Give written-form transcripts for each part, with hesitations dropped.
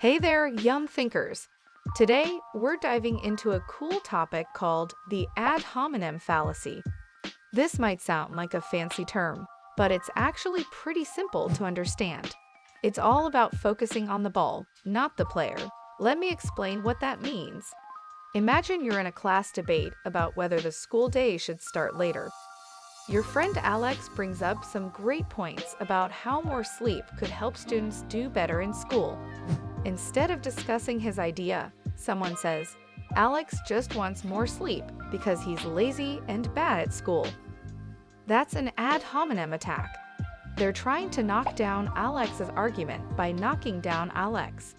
Hey there, young thinkers! Today, we're diving into a cool topic called the ad hominem fallacy. This might sound like a fancy term, but it's actually pretty simple to understand. It's all about focusing on the ball, not the player. Let me explain what that means. Imagine you're in a class debate about whether the school day should start later. Your friend Alex brings up some great points about how more sleep could help students do better in school. Instead of discussing his idea, someone says, Alex just wants more sleep because he's lazy and bad at school. That's an ad hominem attack. They're trying to knock down Alex's argument by knocking down Alex.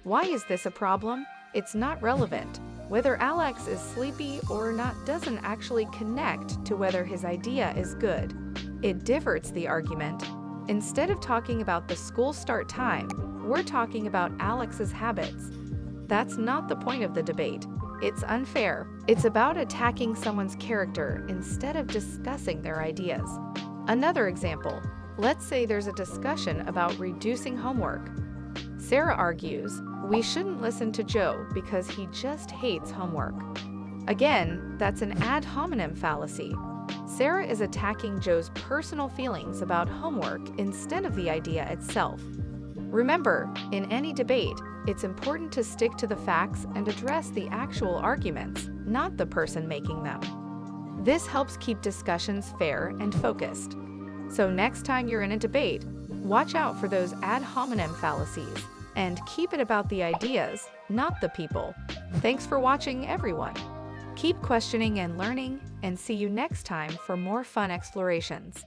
Why is this a problem? It's not relevant. Whether Alex is sleepy or not doesn't actually connect to whether his idea is good. It diverts the argument. Instead of talking about the school start time, we're talking about Alex's habits. That's not the point of the debate. It's unfair. It's about attacking someone's character instead of discussing their ideas. Another example, let's say there's a discussion about reducing homework. Sarah argues, we shouldn't listen to Joe because he just hates homework. Again, that's an ad hominem fallacy. Sarah is attacking Joe's personal feelings about homework instead of the idea itself. Remember, in any debate, it's important to stick to the facts and address the actual arguments, not the person making them. This helps keep discussions fair and focused. So next time you're in a debate, watch out for those ad hominem fallacies and keep it about the ideas, not the people. Thanks for watching, everyone. Keep questioning and learning, and see you next time for more fun explorations.